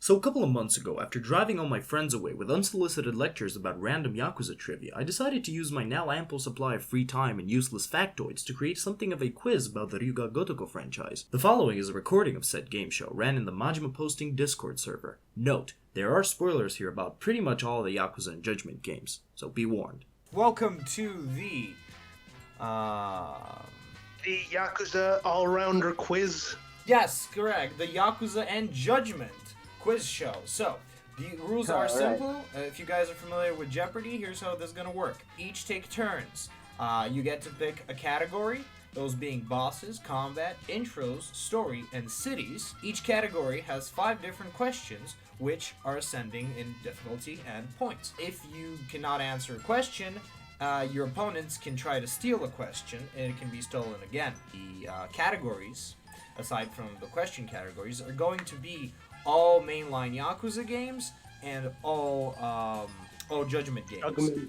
So a couple of months ago, after driving all my friends away with unsolicited lectures about random Yakuza trivia, I decided to use my now ample supply of free time and useless factoids to create something of a quiz about the Ryuga Gotoku franchise. The following is a recording of said game show, ran in the Majimaposting Discord server. Note, there are spoilers here about pretty much all the Yakuza and Judgment games, so be warned. Welcome to the Yakuza All-Rounder Quiz. yes, correct, the Yakuza and Judgment quiz show. So, the rules are simple. If you guys are familiar with Jeopardy, here's how this is going to work. Each take turns. You get to pick a category, those being bosses, combat, intros, story, and cities. Each category has 5 different questions, which are ascending in difficulty and points. If you cannot answer a question, your opponents can try to steal a question, and it can be stolen again. The categories, aside from the question categories, are going to be all mainline Yakuza games and all Judgment games.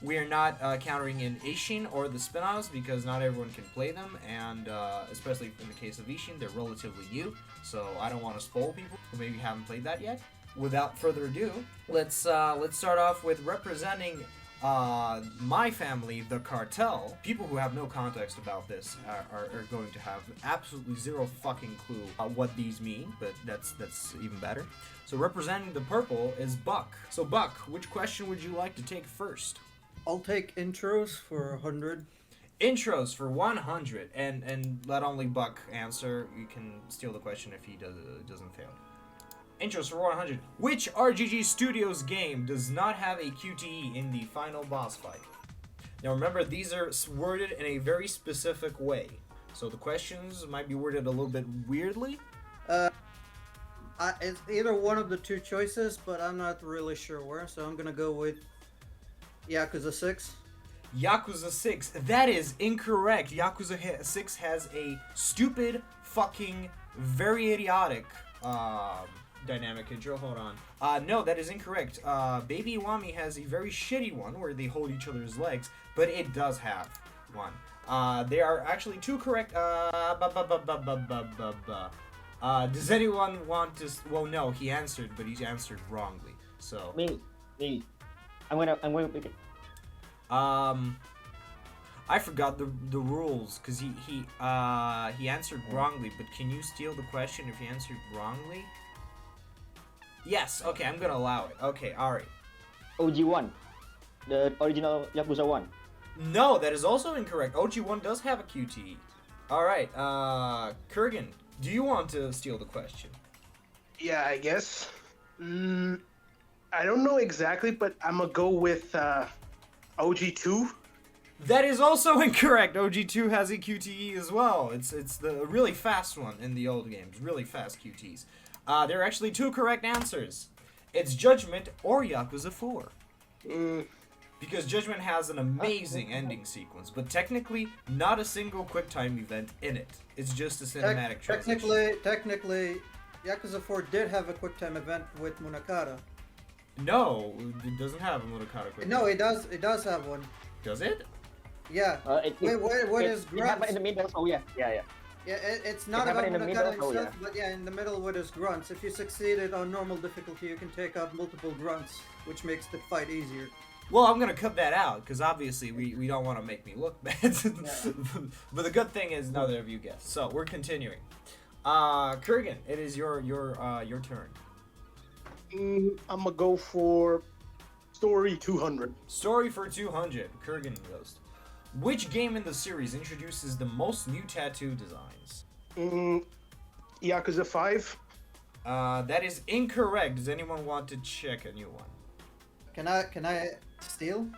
We are not countering in Ishin or the spin-offs because not everyone can play them, and especially in the case of Ishin, they're relatively new, so I don't want to spoil people who maybe haven't played that yet. Without further ado, let's start off with representing my family, the Cartel. People who have no context about this are going to have absolutely zero fucking clue what these mean, but that's even better. So representing the purple is Buck. So Buck, which question would you like to take first? I'll take intros for 100. Intros for 100, and let only Buck answer. You can steal the question if he doesn't fail. Intros for 100. Which RGG Studios game does not have a QTE in the final boss fight? Now remember, these are worded in a very specific way, so the questions might be worded a little bit weirdly. It's either one of the two choices, but I'm not really sure where, so I'm gonna go with Yakuza 6. Yakuza 6. That is incorrect. Yakuza 6 has a stupid, fucking, very idiotic, dynamic intro. Hold on. No, that is incorrect. Baby Iwami has a very shitty one where they hold each other's legs, but it does have one. There are actually 2 correct. Does anyone want to? Well, no, he answered, but he answered wrongly. So Me. I'm gonna pick it. I forgot the rules because he answered wrongly. But can you steal the question if he answered wrongly? Yes, okay, I'm gonna allow it. Okay, alright. OG1. The original Yakuza 1. No, that is also incorrect. OG1 does have a QTE. Alright, Kurgan, do you want to steal the question? Yeah, I guess. I don't know exactly, but I'm gonna go with OG2. That is also incorrect. OG2 has a QTE as well. It's the really fast one in the old games. Really fast QTEs. There are actually 2 correct answers. It's Judgment or Yakuza 4. Because Judgment has an amazing ending sequence, but technically not a single QuickTime event in it. It's just a cinematic transition. Technically, Yakuza 4 did have a QuickTime event with Munakata. No, it doesn't have a Murakata QuickTime. No, it does. It does have one. Does it? Yeah. What is It happened in the middle, so yeah. Yeah, it's not It about happened in the Munakata middle, himself, but yeah, in the middle with his grunts. If you succeeded on normal difficulty, you can take out multiple grunts, which makes the fight easier. Well, I'm gonna cut that out because obviously we don't want to make me look bad. But the good thing is neither of you guessed, so we're continuing. Kurgan, it is your turn. I'm gonna go for Story 200. Story for 200. Kurgan goes. Which game in the series introduces the most new tattoo designs? Yakuza 5. That is incorrect. Does anyone want to check a new one? Can I steal?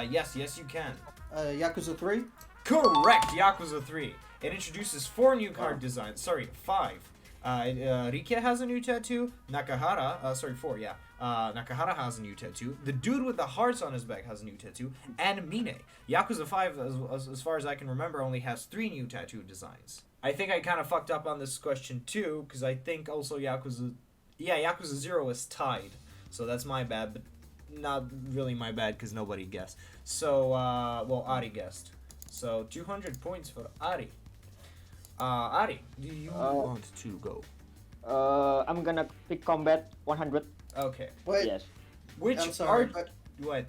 Yes, you can. Yakuza 3? Correct, Yakuza 3. It introduces 4 new card designs. Sorry, 5. Rike has a new tattoo. Nakahara, 4, yeah. Nakahara has a new tattoo. The dude with the hearts on his back has a new tattoo. And Mine. Yakuza 5, as far as I can remember, only has 3 new tattoo designs. I think I kind of fucked up on this question too, because I think also Yakuza 0 is tied. So that's my bad, but not really my bad because nobody guessed. So, Ari guessed. So 200 points for Ari. Ari, do you want to go? I'm gonna pick combat 100. Okay. Wait, Yes. Which I'm sorry, are but what?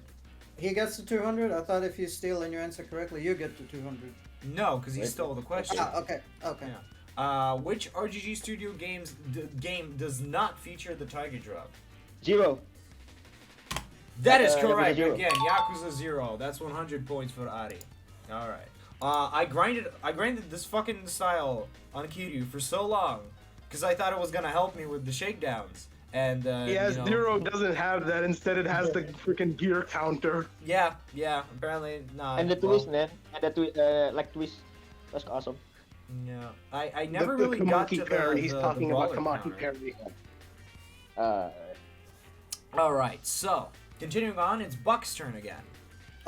he gets to 200? I thought if you steal and you answer correctly, you get to 200. No, because he Wait. stole the question. Ah, okay, okay. Yeah. Which RGG Studio game does not feature the Tiger Drop? 0. That is Yakuza correct. 0. Again, Yakuza 0. That's 100 points for Ari. All right. I grinded this fucking style on Kiryu for so long because I thought it was gonna help me with the shakedowns. And Yes, you know, Zero doesn't have that. Instead, it has the freaking gear counter. Yeah. Apparently not. And the well, twist, man. And the twist. That's awesome. Yeah. I never the really got to Kamaki parry. He's the talking about brawler Kamaki counter. parry. All right. So continuing on, it's Buck's turn again.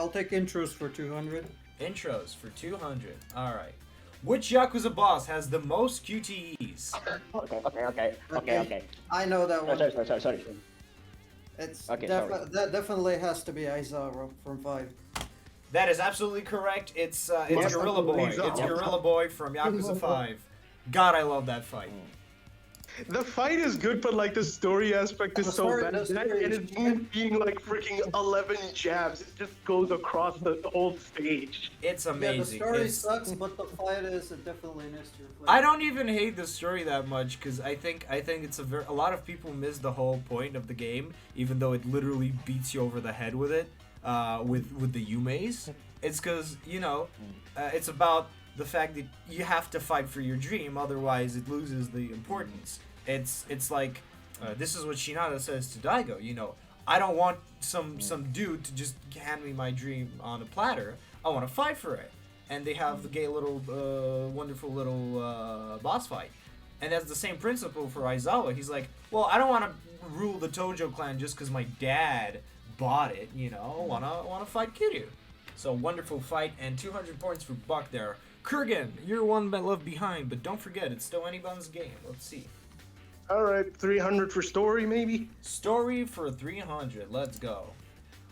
I'll take intros for 200. Intros for 200. All right. Which Yakuza boss has the most QTEs? Okay. I know that one. Sorry. It's Okay, sorry. that definitely has to be Aizawa from 5. That is absolutely correct. It's Yes, Gorilla Boy. Yakuza. It's Gorilla Boy from Yakuza 5. God, I love that fight. The fight is good, but like the story aspect is The so story- bad. the And story is his move being like freaking 11 jabs, it just goes across the whole stage. It's Yeah, the amazing. story It's- sucks, but the fight is definitely an extra. I don't even hate the story that much because I think it's a lot of people miss the whole point of the game, even though it literally beats you over the head with it, with the Yumeis. It's because it's about the fact that you have to fight for your dream, otherwise it loses the importance. It's like this is what Shinada says to Daigo. I don't want some dude to just hand me my dream on a platter. I want to fight for it. And they have the gay little, wonderful little boss fight. And that's the same principle for Aizawa. He's like, well, I don't want to rule the Tojo clan just because my dad bought it. I wanna fight Kiryu. So wonderful fight and 200 points for Buck there. Kurgan, you're one left behind, but don't forget it's still anyone's game. Let's see. All right, 300 for story, maybe. Story for 300. Let's go.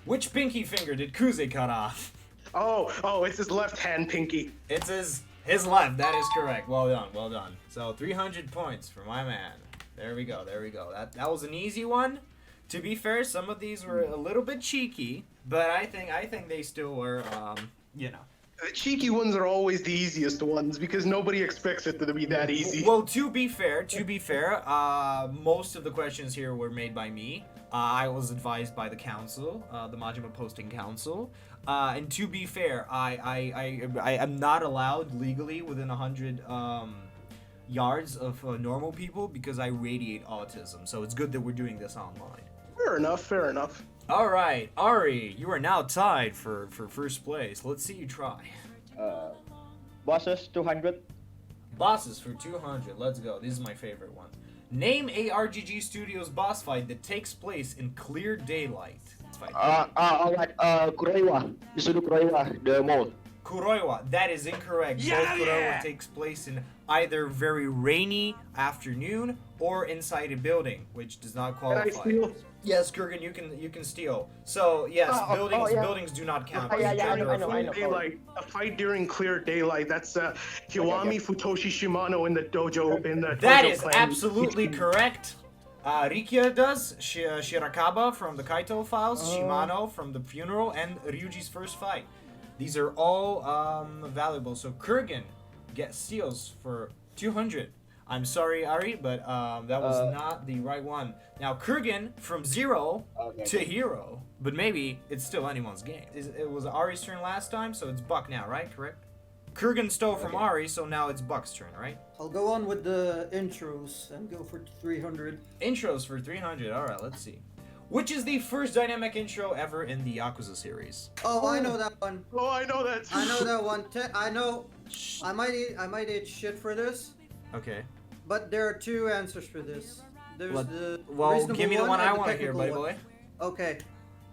Which pinky finger did Kuze cut off? Oh, it's his left hand pinky. It's his left. That is correct. Well done. So 300 points for my man. There we go. That was an easy one. To be fair, some of these were a little bit cheeky, but I think they still were, The cheeky ones are always the easiest ones because nobody expects it to be that easy. Well, to be fair, most of the questions here were made by me. I was advised by the council, the Majimaposting council. And to be fair, I am not allowed legally within 100 yards of normal people because I radiate autism. So it's good that we're doing this online. Fair enough. All right, Ari, you are now tied for first place. Let's see you try. Bosses 200. Bosses for 200. Let's go. This is my favorite one. Name a RGG Studios boss fight that takes place in clear daylight. Let's fight. Alright. Kuroiwa. Yasudu Kuroiwa, the mall. Kuroiwa. That is incorrect. Both Kuroiwa takes place in either very rainy afternoon or inside a building, which does not Can I qualify. steal? Yes, Kurgan, you can steal. So yes, buildings do not count. Yeah, It's I gender know. affirmative. Daylight, a fight during clear daylight. That's Kiwami Futoshi Shimano in the dojo. That Tojo is clan. absolutely correct. Rikia does, Shirakaba from the Kaito Files, Shimano from the Funeral, and Ryuji's first fight. These are all valuable. So Kurgan steals for 200. I'm sorry, Ari, but that was not the right one. Now Kurgan from 0 to hero, but maybe it's still anyone's game. It was Ari's turn last time, so it's Buck now, right? Correct? Kurgan stole from Ari, so now it's Buck's turn, right? I'll go on with the intros and go for 300. Intros for 300. All right, let's see. Which is the first dynamic intro ever in the Yakuza series? Oh, I know that one. Oh, I know that. I know that one. I know. I might eat shit for this, Okay. but there are two answers for this. There's the Well, reasonable give me the one and I the want to hear, technical buddy one. boy. Okay.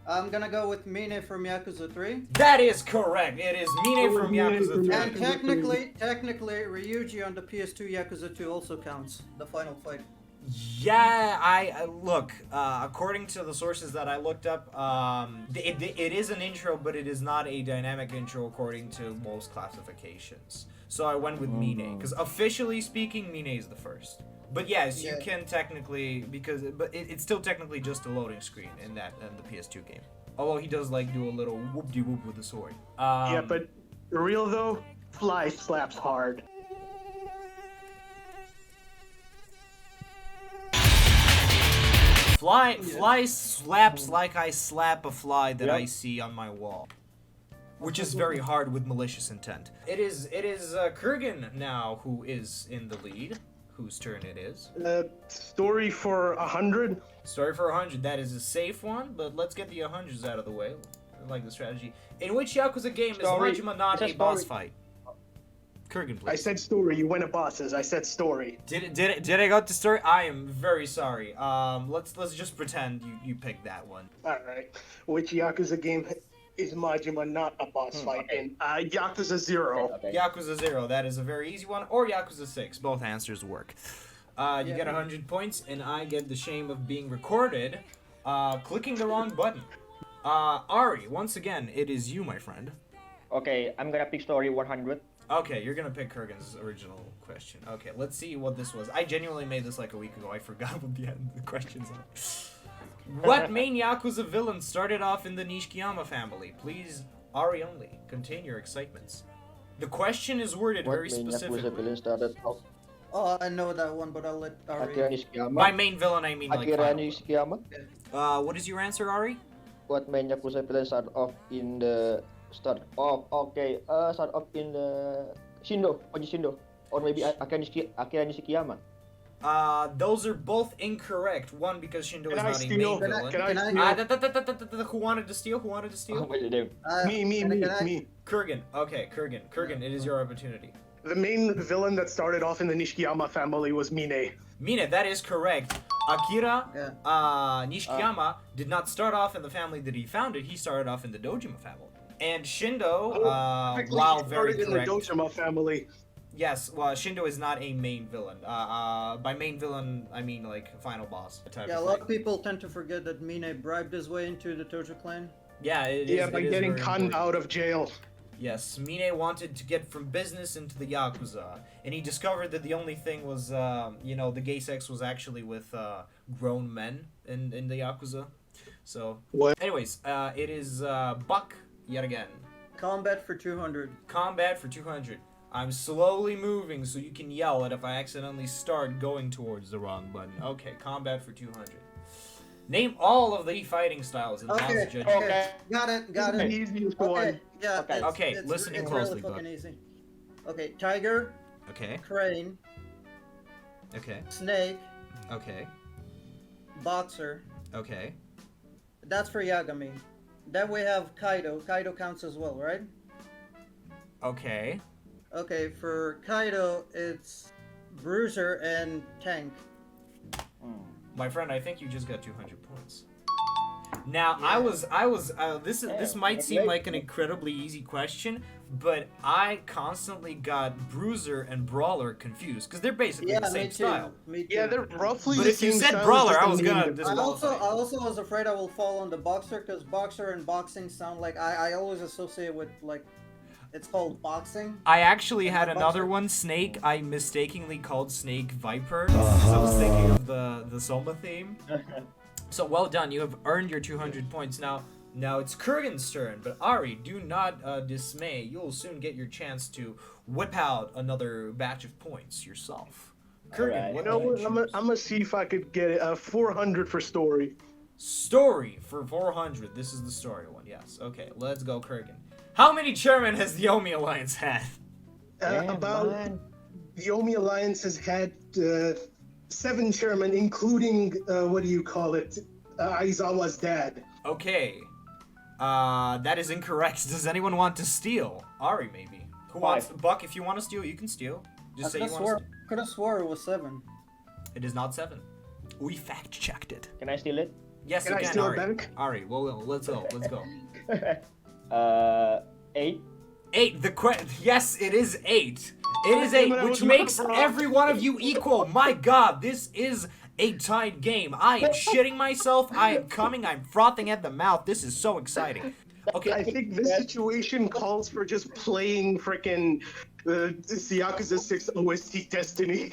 I'm gonna go with Mine from Yakuza 3. That is correct. It is Mine from Mine Yakuza from 3. And technically, Ryuji on the PS2 Yakuza 2 also counts. The final fight. Yeah, I look. According to the sources that I looked up, it is an intro, but it is not a dynamic intro according to most classifications. So I went with Mine because officially speaking, Mine is the first. But yes, you Yeah. can technically but it's still technically just a loading screen in the PS2 game. Although he does like do a little whoop-de-whoop with the sword. Yeah, but for real though, Fly slaps hard. Fly slaps like I slap a fly that I Yep. see on my wall. Which is very hard with malicious intent. It is Kurgan now who is in the lead. Whose turn it is. Story for 100. Story for 100. That is a safe one, but let's get the 100s out of the way. I like the strategy. In which Yakuza game Story. is Majima not It's a a boss story. fight? Kurgan, please. I said story. You went to bosses. I said story. Did I go to story? I am very sorry. Let's just pretend you picked that one. All right. Which Yakuza game is Majima not a boss fight okay. in? Yakuza 0. Okay. Yakuza 0, that is a very easy one, or Yakuza 6. Both answers work. You get 100 points, and I get the shame of being recorded, clicking the wrong button. Ari, once again, it is you, my friend. Okay, I'm gonna pick story 100. Okay, you're gonna pick Kurgan's original question. Okay, let's see what this was. I genuinely made this like a week ago. I forgot what the questions are. What main Yakuza villain started off in the Nishikiyama family? Please, Ari only. Contain your excitements. The question is worded What very main Yakuza specifically. villain started off? Oh, I know that one, but I'll let Akira Ari. Nishikiyama. By main villain, I mean like Akira final Nishikiyama. What is your answer, Ari? What main Yakuza villain start off in the start off in the Shindo, Oji Shindo, or maybe Akira Nishikiyama. Those are both incorrect. One, because Shindo Can is I not a steal? main Can I- villain. can I Who wanted to steal? Who wanted to Oh, steal? wait, damn. Me. Kurgan. Okay, Kurgan, it is your opportunity. The main villain that started off in the Nishikiyama family was Mine. Mina, that is correct. Akira Yeah. Nishikiyama did not start off in the family that he founded. He started off in the Dojima family. And Shindo, Technically, while he very started correct. in the Dojima family. Yes, well, Shindo is not a main villain. By main villain, I mean like final boss type Yeah, a of lot thing. of people tend to forget that Mine bribed his way into the Tojo clan. Yeah, Yeah, by getting very conned important. out of jail. Yes, Mine wanted to get from business into the Yakuza, and he discovered that the only thing was, the gay sex was actually with grown men in the Yakuza. So, What? anyways, it is Buck yet again. Combat for 200. Combat for 200. I'm slowly moving so you can yell it if I accidentally start going towards the wrong button. Okay, combat for 200. Name all of the fighting styles in the Okay, Judgment. okay. Got it. This is the easiest one. Okay, yeah. Okay. Okay, listening it's closely, really fucking Buck. easy. Okay, tiger, Okay, crane, okay, snake, okay, boxer. okay. That's for Yagami. Then we have Kaido. Kaido counts as well, right? Okay. Okay, for Kaido, it's bruiser and tank. My friend, I think you just got 200 points. Now, this might seem like an incredibly easy question, but I constantly got Bruiser and Brawler confused, because they're basically Yeah, the same me too. style. Me too. Yeah, they're roughly But the if you same said style, Brawler, just I the was name gonna different. I also disqualify. was afraid I will fall on the boxer because boxer and boxing sound like I always associate with like it's called boxing. I actually had Boxer. another one, Snake. I mistakenly called Snake Viper, so I was thinking of the Soma theme. So well done, you have earned your 200 points. Now it's Kurgan's turn, but Ari, do not dismay. You'll soon get your chance to whip out another batch of points yourself. Kurgan, Alright. what You know would what? you I'm choose? gonna see if I could get 400 for story. Story for 400. This is the story one, yes. Okay, let's go, Kurgan. How many chairmen has the Omi Alliance had? About the Omi Alliance has had 7 chairmen, including Aizawa's dad. Okay. That is incorrect. Does anyone want to steal? Ari, maybe. Who wants? Buck, if you want to steal, you can steal. I Just say could you have want to swore, could have swore it was 7. It is not 7. We fact checked it. Can I steal it? Yes, Can you I can, steal Ari. it back? Ari, well, let's go. Let's go. 8. 8. Yes, it is 8. It is 8, That which was makes wrong. every one of you equal. My God, this is a tied game. I am shitting myself. I am coming. I'm frothing at the mouth. This is so exciting. Okay, I think this situation calls for just playing frickin' It's the Yakuza 6 OST Destiny.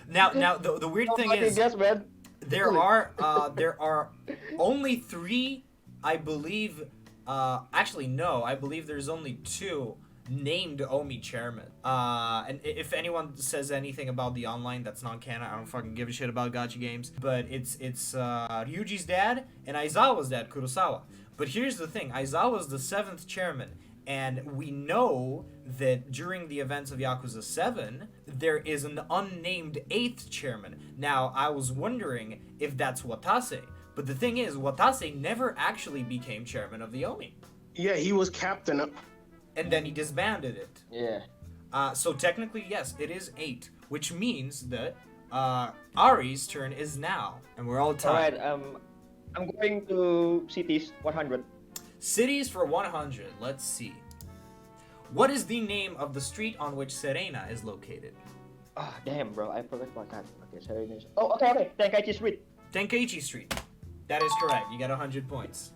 Now the weird thing Fucking is guess, man. there are only 3, I believe. Actually no, I believe there's only 2 named Omi chairman. And if anyone says anything about the online, that's non-canon. I don't fucking give a shit about gacha games. But it's Ryuji's dad and Aizawa's dad, Kurosawa. But here's the thing: Aizawa's the 7th chairman. And we know that during the events of Yakuza 7, there is an unnamed 8th chairman. Now, I was wondering if that's Watase. But the thing is, Watase never actually became chairman of the Omi. Yeah, he was captain. And then he disbanded it. Yeah. So technically, yes, it is 8. Which means that Ari's turn is now. And we're all tied. Alright, I'm going to cities 100. Cities for 100. Let's see. What is the name of the street on which Serena is located? Ah, damn, bro. I forgot about that. Okay, sorry. Oh, okay. Tenkaichi Street. Tenkaichi Street. That is correct. You got 100 points.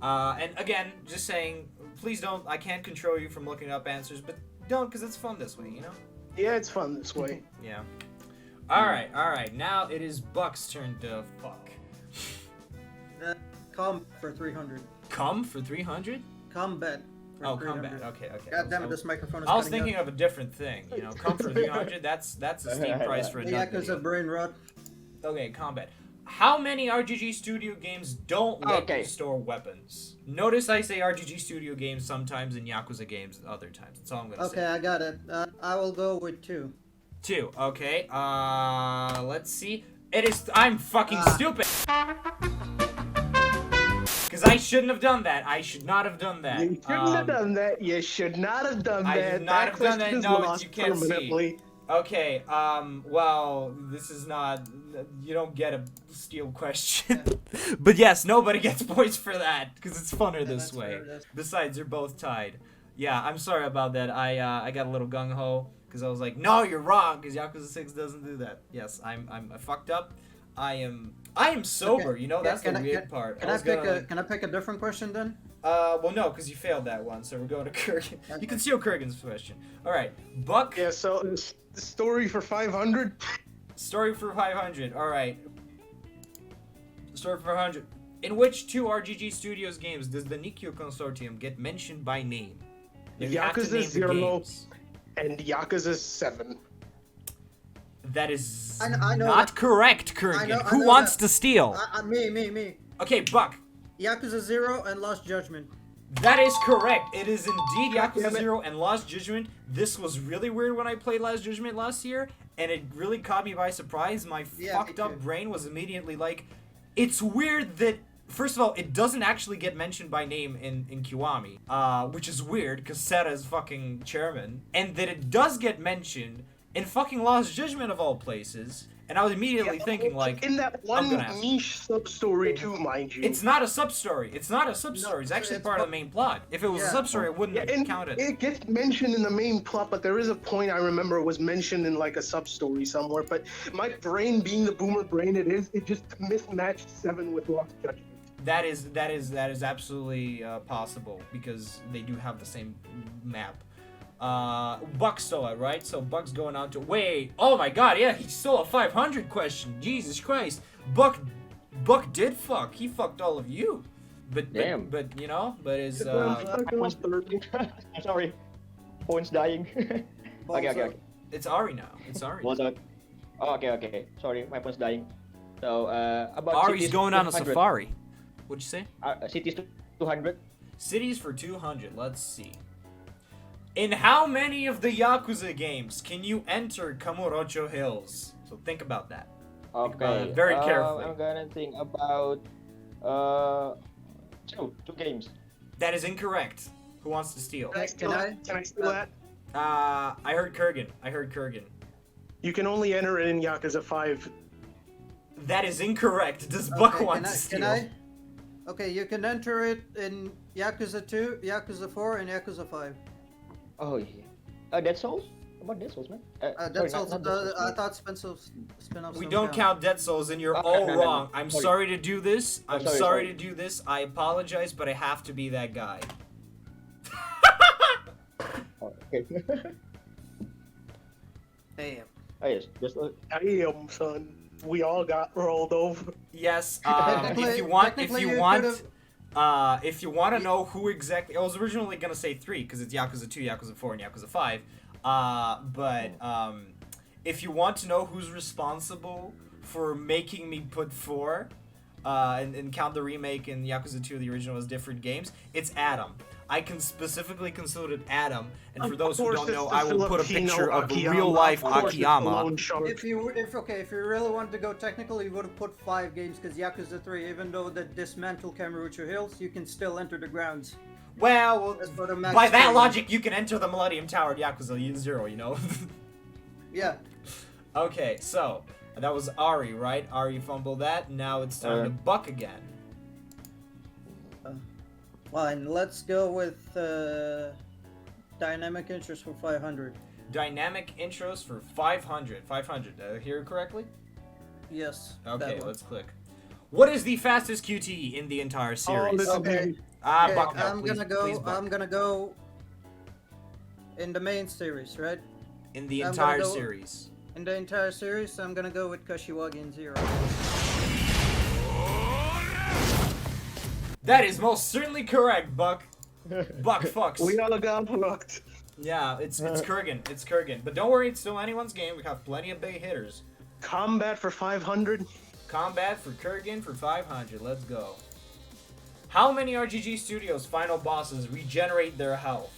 And again, just saying, please don't. I can't control you from looking up answers, but don't, because it's fun this way, you know? Yeah, it's fun this way. Yeah. Alright. Now it is Buck's turn to fuck. Com for 300. Come for 300? Combat. For Oh, 300. combat. Okay. God damn it, this microphone is I was cutting thinking out. of a different thing. You know, come for 300. That's a steep price for a The nut Yakuza video. brain rot. Okay, combat. How many RGG Studio games don't let you store weapons? Notice I say RGG Studio games sometimes and Yakuza games other times. That's all I'm gonna Okay, say. I got it. I will go with 2. 2. Okay. Let's see. It is. I'm fucking stupid. Because I shouldn't have done that. I should not have done that. You shouldn't have done that. You should not have done I that. should not have done that. question is No, lost you can't see. permanently. Okay, well, this is not, you don't get a steal question. But yes, nobody gets points for that, because it's funner this that's way. fair, that's- Besides, you're both tied. Yeah, I'm sorry about that. I got a little gung-ho, because I was like, no, you're wrong, because Yakuza 6 doesn't do that. Yes, I fucked up. I am sober, Okay, you know, that's the weird part. Can I pick a different question then? Well, no, because you failed that one, so we're going to Kurgan. Okay. You can steal Kurgan's question. Alright, Buck. Yeah, so the story for 500. Story for 500. All right. Story for 500. In which 2 RGG Studios games does the Nikyo Consortium get mentioned by name? You have to Yakuza name the 0 games. and Yakuza 7. That is I know not that- correct, Kurgan. I know Who wants that. to steal? Me. Okay, Buck. Yakuza 0 and Lost Judgment. That is correct. It is indeed God Yakuza damn it. 0 and Lost Judgment. This was really weird when I played Lost Judgment last year, and it really caught me by surprise. My Yeah, fucked me up too. brain was immediately like, it's weird that, first of all, it doesn't actually get mentioned by name in Kiwami, which is weird, because Seta is fucking chairman, and that it does get mentioned in fucking Lost Judgment of all places. And I was immediately thinking, like, in that one gonna ask. niche sub story too, mind you. it's not a sub-story. It's not a sub-story. It's actually it's part of part- the main plot. If it was a Yeah. sub-story, it wouldn't Yeah, have and counted. it gets mentioned in the main plot, but there is a point I remember it was mentioned in like a sub story somewhere. But my brain, being the boomer brain it is, it just mismatched 7 with Lost Judgment. That is absolutely possible because they do have the same map. Buck stole it, right? So Buck's going on to wait. Oh my God, yeah, he stole a 500 question. Jesus Christ, Buck did fuck. He fucked all of you. But Damn. but you know, but his Sorry. Phone's dying. okay. it's Ari now. It's Ari. Balls out. Oh, okay. Sorry, my phone's dying. So, about Ari's cities going on a 200. safari. What'd you say? Cities 200. Cities for 200. Let's see. In how many of the Yakuza games can you enter Kamurocho Hills? So think about that. about Okay. it very carefully. I'm gonna think about two games. That is incorrect. Who wants to steal? Can I steal that? I heard Kurgan. You can only enter it in Yakuza 5. That is incorrect. Does Buck Okay, want to steal? Okay, you can enter it in Yakuza 2, Yakuza 4, and Yakuza 5. Oh yeah. Dead Souls? About Dead Souls, man. Dead Souls, I thought spin-offs We don't count Dead Souls, and you're all no. wrong. I'm Sorry. sorry to do this. I'm sorry, sorry sorry. to do this. I apologize, but I have to be that guy. Okay. Damn. Oh yes, just Damn, son. We all got rolled over. Yes. Technically- If you want, technically you could've- if you want to know who exactly, I was originally gonna say 3 because it's Yakuza 2, Yakuza 4, and Yakuza 5. But if you want to know who's responsible for making me put 4, and count the remake and Yakuza 2, the original, as different games, it's Adam. I can specifically concluded Adam, and for those who don't know, I will put a picture of real life Akiyama. If you really wanted to go technical, you would have put 5 games because Yakuza 3, even though they dismantle Kamurocho Hills, you can still enter the grounds. Well, That's what a max by that screen- logic, you can enter the Millennium Tower at Yakuza 0, you know? Yeah. Okay, so, that was Ari, right? Ari fumbled that, now it's time to Buck again. Fine, let's go with dynamic interest for 500. Dynamic intros for 500. 500, did I hear it correctly? Yes. Okay, that one. let's click. What is the fastest QTE in the entire series? listen. Okay. Ah, Okay, Buck, no, I'm please, gonna go. please, Buck. I'm gonna go in the main series, right? In the I'm entire gonna go- series. In the entire series, I'm gonna go with Kashiwagi in 0. That is most certainly correct, Buck. Buck fucks. We all got fucked. Yeah, it's Kurgan. It's Kurgan. But don't worry, it's still anyone's game. We have plenty of big hitters. Combat for 500. Combat for Kurgan for 500. Let's go. How many RGG Studios final bosses regenerate their health?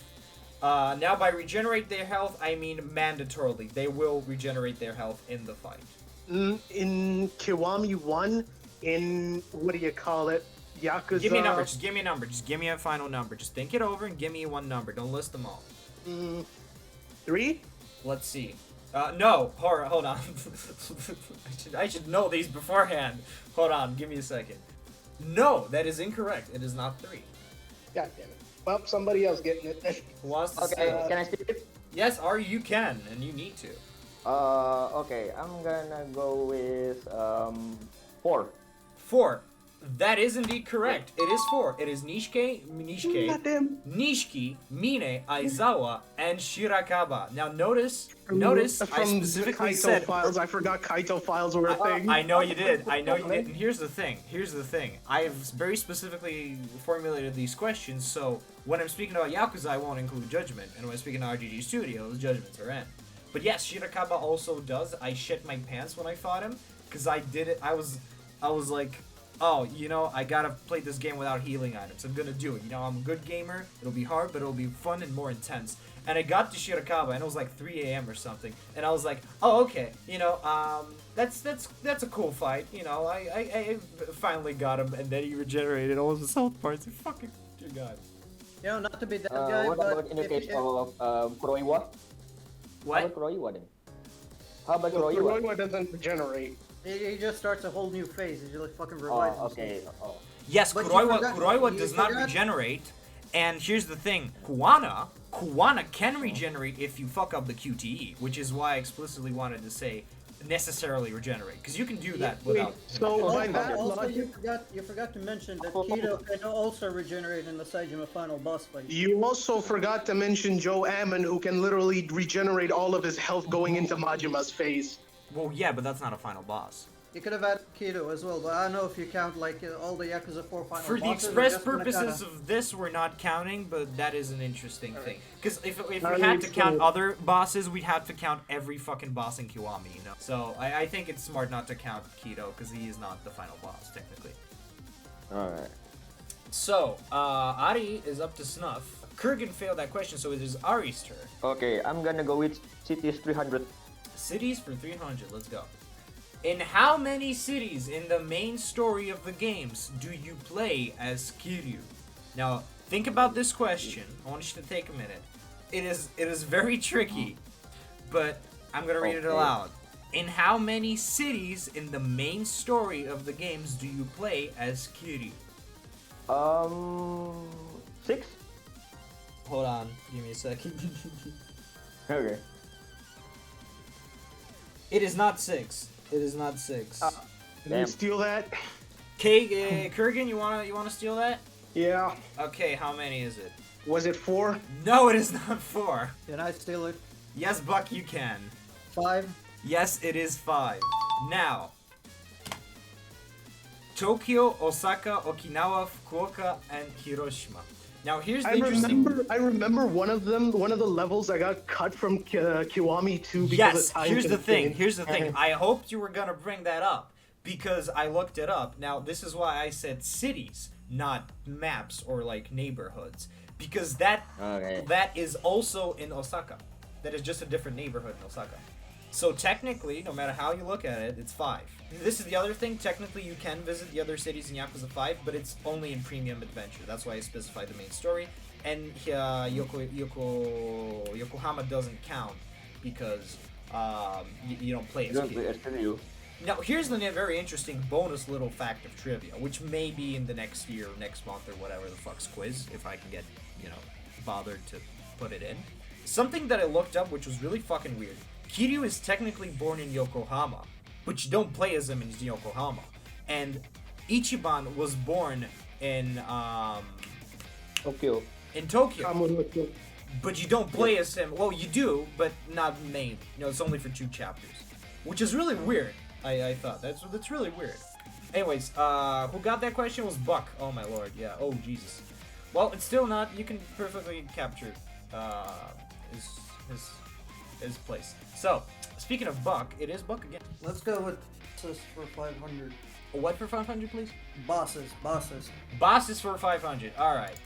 Now, by regenerate their health, I mean mandatorily. They will regenerate their health in the fight. In Kiwami 1, in, what do you call it? Yakuza. Give me a number. Just give me a number. Just give me a final number. Just think it over and give me one number. Don't list them all. 3? Let's see. No. Hold on. I should know these beforehand. Hold on. Give me a second. No, that is incorrect. It is not 3. God damn it. Well, somebody else getting it then. Who wants to okay. say? Can I skip it? Yes, Ari, you can, and you need to. Okay. I'm gonna go with 4. 4. That is indeed correct. It is 4. It is Nishiki, Goddamn. Nishiki, Mine, Aizawa, and Shirakaba. Now notice, From I the specifically Kaito said. files. I forgot Kaito files were a thing. I know you did. I know you did. And here's the thing. I've very specifically formulated these questions, so when I'm speaking about Yakuza, I won't include Judgment, and when I'm speaking about RGG Studios, Judgments are in. But yes, Shirakaba also does. I shit my pants when I fought him, because I did it. I was like, oh, you know, I gotta play this game without healing items. I'm gonna do it. You know, I'm a good gamer. It'll be hard, but it'll be fun and more intense. And I got to Shirakaba, and it was like 3 a.m. or something. And I was like, oh, okay. You know, that's a cool fight. You know, I finally got him, and then he regenerated all of the south parts. Fucking dear God. You know, not to be that guy, What but about in the case if, of Kuroiwa? How What? about Kuroiwa then? How about So Kuroiwa? Kuroiwa doesn't regenerate. he just starts a whole new phase. He just like fucking revives Oh, himself. okay. Oh. Yes, But you Kuroiwa forgot- does you not forgot- regenerate. And here's the thing, Kuwana can regenerate if you fuck up the QTE, which is why I explicitly wanted to say necessarily regenerate, because you can do that without. So by that Also, logic, you forgot to mention that Kido can also regenerate in the Saejima final boss fight. you also forgot to mention Joe Ammon, who can literally regenerate all of his health going into Majima's phase. Well, yeah, but that's not a final boss. You could have had Kido as well, but I don't know if you count like all the Yakuza 4 final For the bosses. or express just gonna purposes kinda- of this, we're not counting, but that is an interesting thing. Because if we Alright, had to count so- other bosses, we'd have to count every fucking boss in Kiwami, you know? So I think it's smart not to count Kido, because he is not the final boss, technically. Alright. So, Ari is up to snuff. Kurgan failed that question, so it is Ari's turn. Okay, I'm gonna go with cities 300. Cities for 300, let's go. In how many cities in the main story of the games do you play as Kiryu? Now, think about this question. I want you to take a minute. It is very tricky, but I'm gonna read it Okay. aloud. In how many cities in the main story of the games do you play as Kiryu? 6? Hold on, give me a second. Okay. It is not 6. It is not 6. Can you Damn. steal that? Kurgan, you wanna steal that? Yeah. Okay, how many is it? Was it 4? No, it is not 4. Can I steal it? Yes, Buck, you can. 5. Yes, it is 5. Now, Tokyo, Osaka, Okinawa, Fukuoka, and Hiroshima. Now, here's the interesting... I remember one of them, one of the levels I got cut from Kiwami 2 because Yes, of time here's the thing. constraints. Here's the thing. I hoped you were gonna bring that up because I looked it up. Now, this is why I said cities, not maps or like neighborhoods, because that is also in Osaka. That is just a different neighborhood in Osaka. So technically, no matter how you look at it, it's 5. This is the other thing. Technically, you can visit the other cities in Yakuza 5, but it's only in Premium Adventure. That's why I specified the main story. And Yokohama doesn't count because you don't play as kid. Now, here's the very interesting bonus little fact of trivia, which may be in the next year, next month, or whatever the fuck's quiz, if I can get, bothered to put it in. Something that I looked up, which was really fucking weird. Kiryu is technically born in Yokohama, but you don't play as him in Yokohama. And Ichiban was born in Tokyo. In Tokyo. But you don't play as him. Well, you do, but not main. It's only for 2 chapters, which is really weird. I thought that's really weird. Anyways, who got that question was Buck. Oh my lord, yeah. Oh Jesus. Well, it's still not. You can perfectly capture his place. So, speaking of Buck, it is Buck again. Let's go with bosses for 500. What for 500, please? Bosses. Bosses for 500. All right.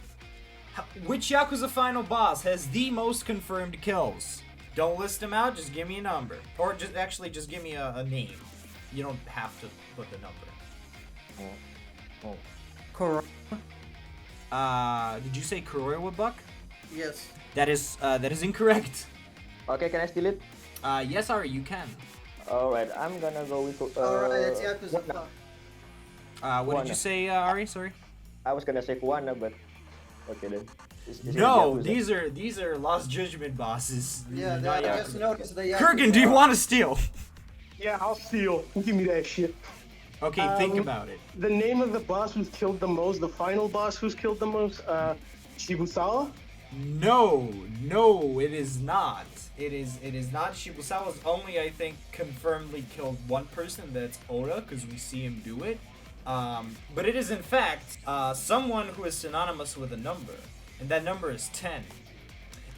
Which Yakuza final boss has the most confirmed kills? Don't list them out. Just give me a number, or just give me a name. You don't have to put the number. Correct. Did you say Kuroiwa, Buck? Yes. That is incorrect. Okay, can I steal it? Yes, Ari, you can. Alright, I'm gonna go with... Alright, it's Yakuza 5. What did you say, Ari? Sorry. I was gonna say Kuwana, but... Okay then. No, these are Lost Judgment bosses. Yeah, not I just Yakuza. noticed the Yakuza. Kurgan, do you want to steal? Yeah, I'll steal. Give me that shit. Okay, think about it. The name of the boss who's killed the most, the final boss who's killed the most, Shibusawa? No, it is not. It is not. Shibusawa's only, I think, confirmedly killed one person. That's Oda, because we see him do it. But it is in fact someone who is synonymous with a number, and that number is 10.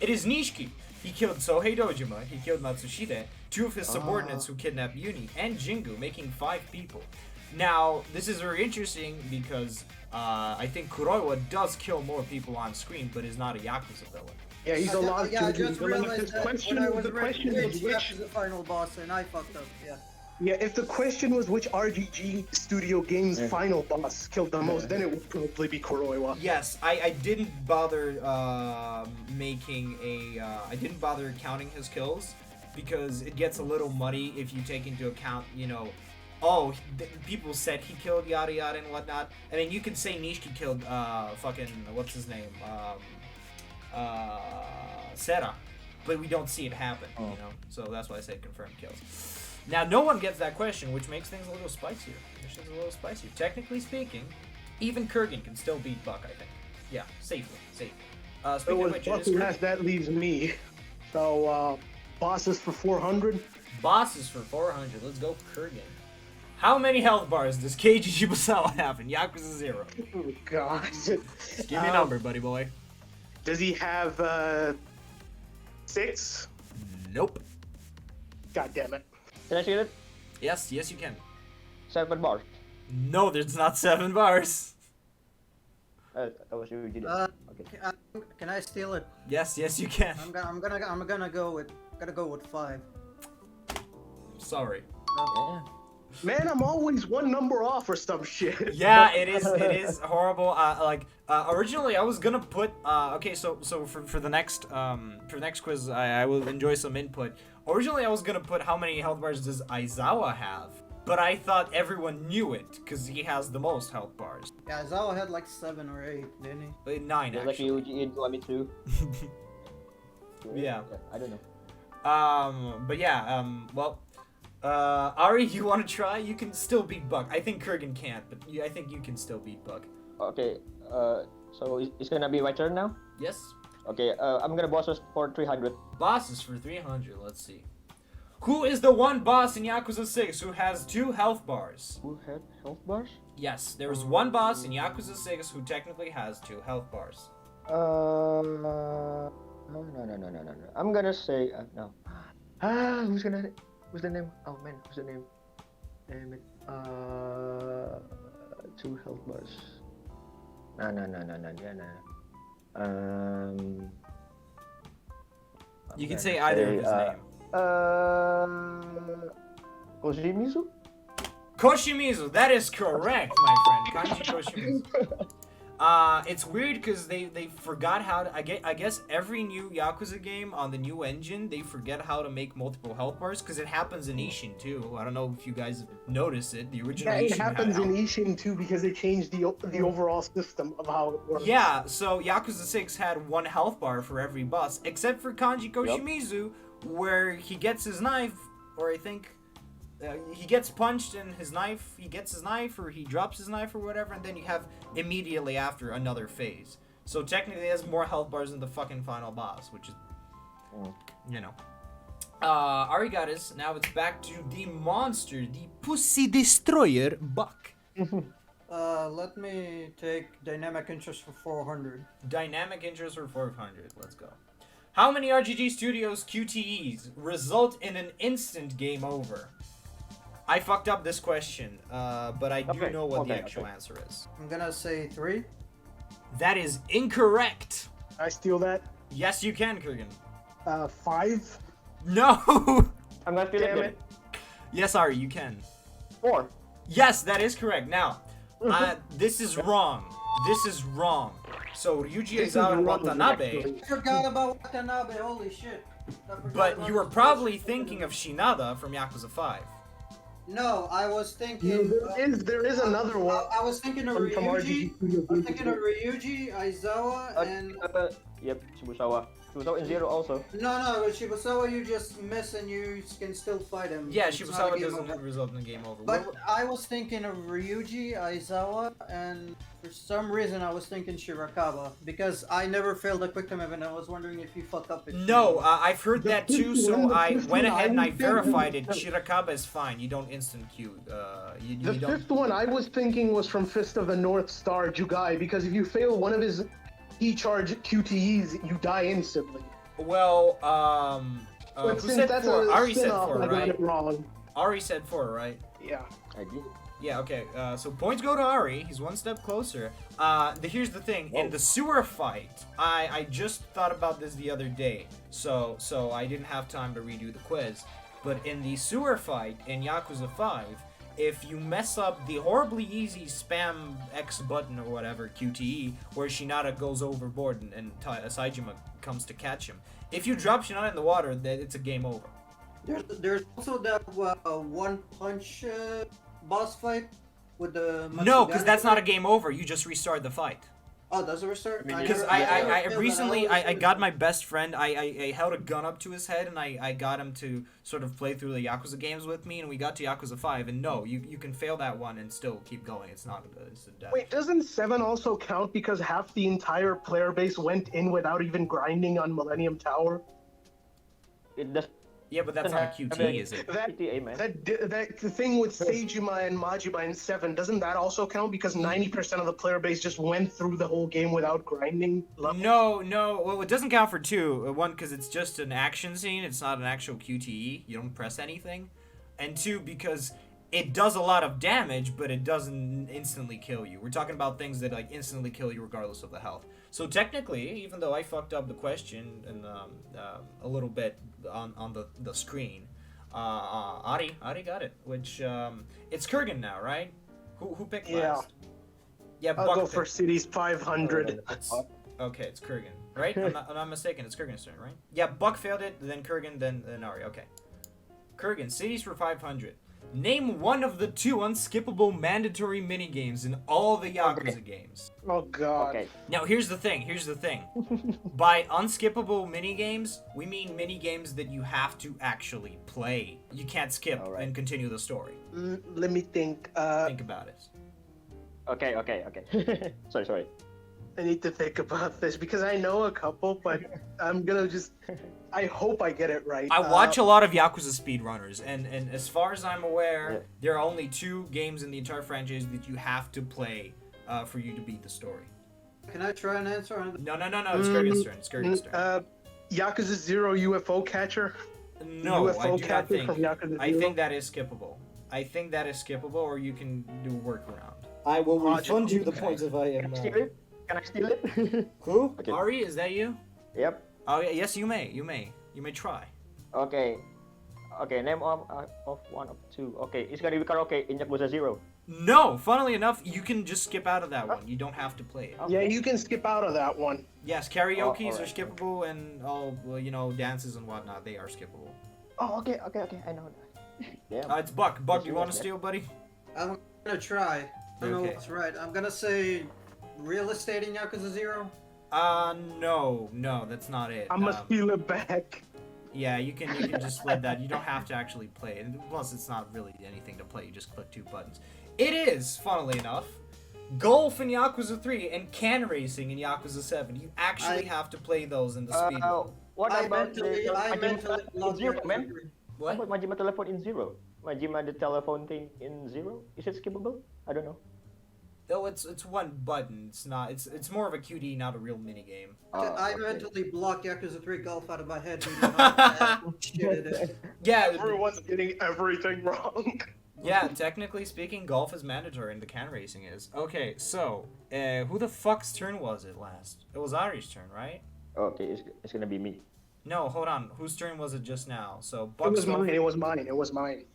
It is Nishiki. He killed Sohei Dojima. He killed Matsushita, 2 of his subordinates who kidnapped Yuni, and Jingu, making 5 people. Now, this is very interesting because I think Kuroiwa does kill more people on screen, but is not a Yakuza villain. Yeah, he's a lot. Yeah, I just realized that when I was the question reading was which which. Yakuza final boss, and I fucked up. Yeah. Yeah, if the question was which RGG Studio Games final boss killed the most, then it would probably be Kuroiwa. Yes, I didn't bother I didn't bother counting his kills because it gets a little muddy if you take into account, people said he killed yada yada and whatnot. I mean, you could say Nishiki killed fucking what's his name, Sera, but we don't see it happen, So that's why I said confirmed kills. Now, no one gets that question, which makes things a little spicier. Technically speaking, even Kurgan can still beat Buck, I think. Yeah, safely. Speaking of which, that leaves me. So, bosses for 400. Bosses for 400. Let's go, Kurgan. How many health bars does Keiji Shibusawa have in Yakuza 0? Oh, God. Just give me a number, buddy boy. Does he have, 6? Nope. God damn it. Can I steal it? Yes, you can. 7 bars. No, there's not 7 bars. I was sure you did it. Okay. Can I steal it? Yes, you can. I'm gonna go with 5. Sorry. Yeah. Man, I'm always one number off or some shit. Yeah, it is horrible. Originally I was gonna put so for the next quiz I will enjoy some input. Originally I was gonna put how many health bars does Aizawa have, but I thought everyone knew it because he has the most health bars. Yeah, Aizawa had like 7 or 8, didn't he? 9 Like actually. you want me to? Yeah. I don't know. But yeah, Ari, you want to try? You can still beat Buck. I think Kurgan can't, but I think you can still beat Buck. Okay. So it's gonna be my turn now. Yes. Okay, I'm gonna bosses for 300. Bosses for 300. Let's see. Who is the one boss in Yakuza 6 who has 2 health bars? Who had health bars? Yes, there is one boss in Yakuza 6 who technically has 2 health bars. No. I'm gonna say no. Who's the name? Oh man, who's the name? Damn it. 2 health bars. You can say either of his name. Koshimizu? Koshimizu, that is correct, my friend. Kanji Koshimizu. It's weird because they forgot how to. I guess every new Yakuza game on the new engine, they forget how to make multiple health bars because it happens in Ishin too. I don't know if you guys notice it. The original Yeah, it Ishin happens had in Ishin too because they changed the overall system of how it works. Yeah, so Yakuza 6 had 1 health bar for every boss, except for Kanji Koshimizu, where he gets his knife, or I think he gets punched and he gets his knife, or he drops his knife or whatever, and then you have immediately after another phase. So technically he has more health bars than the fucking final boss, which is, you know. Ari got us. Now it's back to the monster, the Pussy Destroyer, Buck. Let me take dynamic interest for 400. Dynamic interest for 400. Let's go. How many RGG Studios QTEs result in an instant game over? I fucked up this question, but I do know what the actual answer is. I'm gonna say 3. That is incorrect. I steal that. Yes, you can, Kurgan. 5. No. I'm gonna steal Damn it. it. Yes, Ari, you can. 4. Yes, that is correct. Now, this is wrong. This is wrong. So Ryuji This is Aizawa wrong, Watanabe. actually. I forgot about Watanabe, holy shit. I forgot But about you were his probably voice. thinking of Shinada from Yakuza 5. No, I was No, thinking... there is another one. I was thinking of From Ryuji. RGG Studios. I was thinking of Ryuji, Aizawa, and... Yep, Shibusawa. Shibusawa in 0 also. No, with Shibusawa you just miss and you can still fight him. Yeah, It's not a Shibusawa game doesn't over. result in a game over. But I was thinking of Ryuji, Aizawa, and for some reason I was thinking Shirakawa because I never failed a quick time event. I was wondering if you fucked up. No, I've heard The that too, fifth so one- the I fifth went one ahead and I I was verified it. thinking- Shirakaba is fine. You don't instant queue. You The don't. 5th one I was thinking was from Fist of the North Star, Jugai, because if you fail one of his E-charge QTEs, you die instantly. Well, But who since said that's 4? a Ari said spin-off, 4, I got right? it wrong. Ari said 4, right? Yeah. I did. Yeah, okay. So points go to Ari. He's one step closer. Here's the thing. In Whoa. the sewer fight, I just thought about this the other day. So I didn't have time to redo the quiz. But in the sewer fight in Yakuza 5, if you mess up the horribly easy spam X button or whatever, QTE, where Shinada goes overboard and Saejima comes to catch him, if you drop Shinada in the water, then it's a game over. There's also that one punch boss fight with the. No, because Matsugane. that's not a game over. You just restart the fight. Oh, does it restart? Because never- I never failed that. recently always I do got it. my best friend. I held a gun up to his head and I got him to sort of play through the Yakuza games with me, and we got to Yakuza 5. And no, you can fail that one and still keep going. It's not it's a death. Wait, doesn't 7 also count because half the entire player base went in without even grinding on Millennium Tower? It does. Yeah, but that's not a QT, is it? That QTA, man. that the thing with Seijima and Majima in 7, doesn't that also count because 90% of the player base just went through the whole game without grinding? No. Well, it doesn't count for 2. One, because it's just an action scene. It's not an actual QTE. You don't press anything. And 2, because it does a lot of damage, but it doesn't instantly kill you. We're talking about things that like instantly kill you regardless of the health. So technically, even though I fucked up the question and a little bit on the screen, Ari got it. Which it's Kurgan now, right? Who picked Yeah. last? Yeah, I'll Buck go for picked. Cities 500. Okay, it's Kurgan, right? I'm not mistaken. It's Kurgan's turn, right? Yeah, Buck failed it, then Kurgan, then Ari. Okay. Kurgan, cities for 500. Name one of the 2 unskippable mandatory minigames in all the Yakuza games. Oh god. Okay. Now, here's the thing. By unskippable minigames, we mean minigames that you have to actually play. You can't skip Alright. and continue the story. Let me think. Think about it. Okay. sorry. I need to think about this because I know a couple, but I'm gonna just. I hope I get it right. I watch a lot of Yakuza speedrunners, and as far as I'm aware, Yeah. there are only 2 games in the entire franchise that you have to play for you to beat the story. Can I try and answer on No, it's Kurgan's turn. It's Kurgan's turn. Yakuza 0 UFO catcher. No, I UFO do not catcher think. from Yakuza I 0? think that is skippable. Or you can do a workaround. I will Logic. refund you the points if I Can am. I steal it? Can I steal it? Who? Okay. Ari, is that you? Yep. Oh yeah, yes, you may. You may try. Okay. Okay, name of 1 of 2. Okay, it's gonna be karaoke in Yakuza 0. No, funnily enough, you can just skip out of that one. You don't have to play it. Yeah, you can skip out of that one. Yes, karaoke's are alright. skippable, and all well, dances and whatnot, they are skippable. Oh, okay, I know that. Yeah. It's Buck. Buck, do you want to Yes. steal, buddy? I'm gonna try. I don't know Okay. what's right. I'm gonna say real estate in Yakuza 0. No, that's not it. I'm gonna steal it back. Yeah, you can just slid that. You don't have to actually play it. And plus, it's not really anything to play. You just click 2 buttons. It is, funnily enough, golf in Yakuza 3 and can racing in Yakuza 7. You actually have to play those in the speed. What I about mentally the logged in 0, Yakuza man? 3. What? What about Majima telephone in 0? Majima the telephone thing in 0? Is it skippable? I don't know. Oh, it's 1 button. It's not. It's more of a QD, not a real mini game. I mentally blocked Yakuza 3 Golf out of my head. Due to how bad shit it is. Yeah, Everyone's getting everything wrong. yeah. Technically speaking, golf is mandatory, and the can racing is. Okay, so who the fuck's turn was it last? It was Ari's turn, right? Okay, it's gonna be me. No, hold on. Whose turn was it just now? So It Buck's was mine. It was mine. It was mine.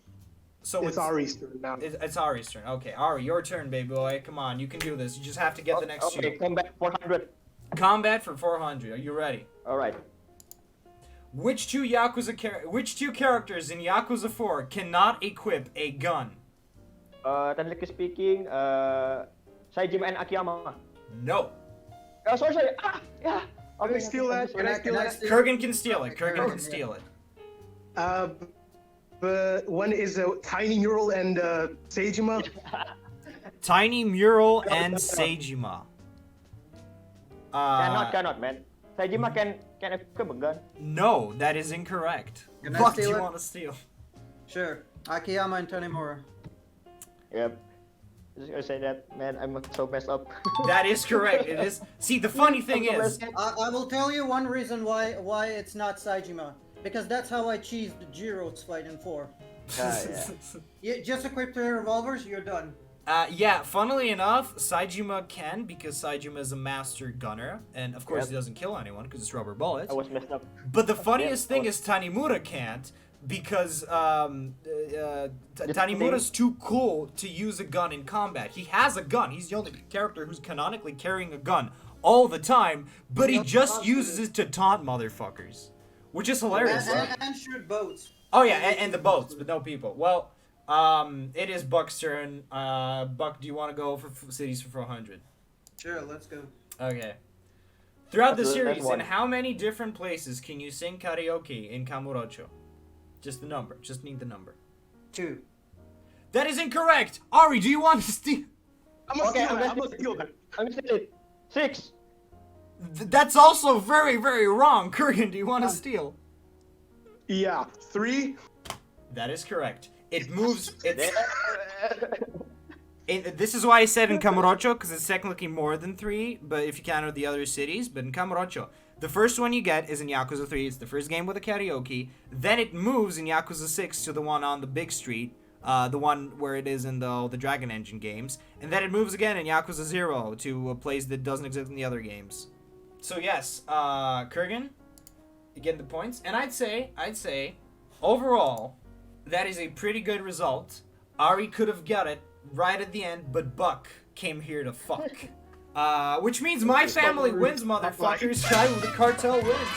So It's Ari's turn now. It's Ari's turn. Okay, Ari, your turn, baby boy. Come on, you can do this. You just have to get the next Okay, two. combat 400. Combat for 400. Are you ready? Alright. Which two characters in Yakuza 4 cannot equip a gun? Technically speaking, Saijima and Akiyama. No. Sorry. Yeah. Can I steal that? Can I steal that? Kurgan can steal it. Kurgan can steal it. But one is a tiny mural and Seijima. Tiny Mural and Seijima. Cannot, man. Saijima can equip a gun. No, that is incorrect. Can I What do steal you it? want to steal? Sure. Akiyama and Tanimura. Yep. Just gonna say that, man. I'm so messed up. That is correct. It is. See, the funny thing is, I will tell you one reason why it's not Saijima. Because that's how I cheesed Jiro's fight in 4. Yeah. You just equip 3 revolvers, you're done. Yeah, funnily enough, Saijima can because Saijima is a master gunner, and of course Yep. he doesn't kill anyone because it's rubber bullets. I was messed up. But the funniest Yeah, thing is Tanimura can't because Tanimura's too cool to use a gun in combat. He has a gun. He's the only character who's canonically carrying a gun all the time, but he just uses it to taunt motherfuckers, which is hilarious. And shoot boats. Oh yeah, and the boats, but no people. Well, it is Buck's turn. Buck, do you want to go for cities for 400? Sure, let's go. Okay. Throughout the That's series, one. in how many different places can you sing karaoke in Kamurocho? Just the number. Just need the number. 2. That is incorrect. Ari, do you want to steal? I'm gonna Okay, steal that. I'm I'm gonna steal that. I'm gonna say it. 6. That's also very, very wrong. Kurgan, do you want to steal? Yeah, 3. That is correct. It moves. This is why I said in Kamurocho, because it's technically more than 3, but if you count the other cities. But in Kamurocho, the first one you get is in Yakuza 3. It's the first game with a karaoke. Then it moves in Yakuza 6 to the one on the big street, the one where it is in the Dragon Engine games. And then it moves again in Yakuza 0 to a place that doesn't exist in the other games. So yes, Kurgan, you get the points. And I'd say, overall, that is a pretty good result. Ari could have got it right at the end, but Buck came here to fuck. Which means my family wins, motherfuckers. The cartel wins.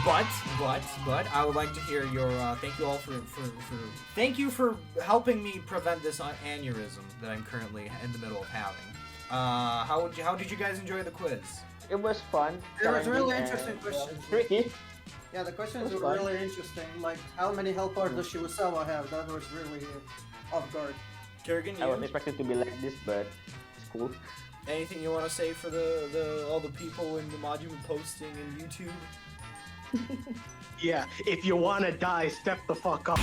But I would like to hear your thank you all thank you for helping me prevent this aneurysm that I'm currently in the middle of having. How did you guys enjoy the quiz? It was fun. There was really challenging, interesting and, questions. Tricky. Yeah, the questions That's were fun. really interesting. Like, how many health bars does Shibusawa have? That was really off guard. Kurgan, I wasn't you? expecting to be like this, but it's cool. Anything you want to say for all the people in the Majimaposting and YouTube? Yeah, if you wanna die, step the fuck up.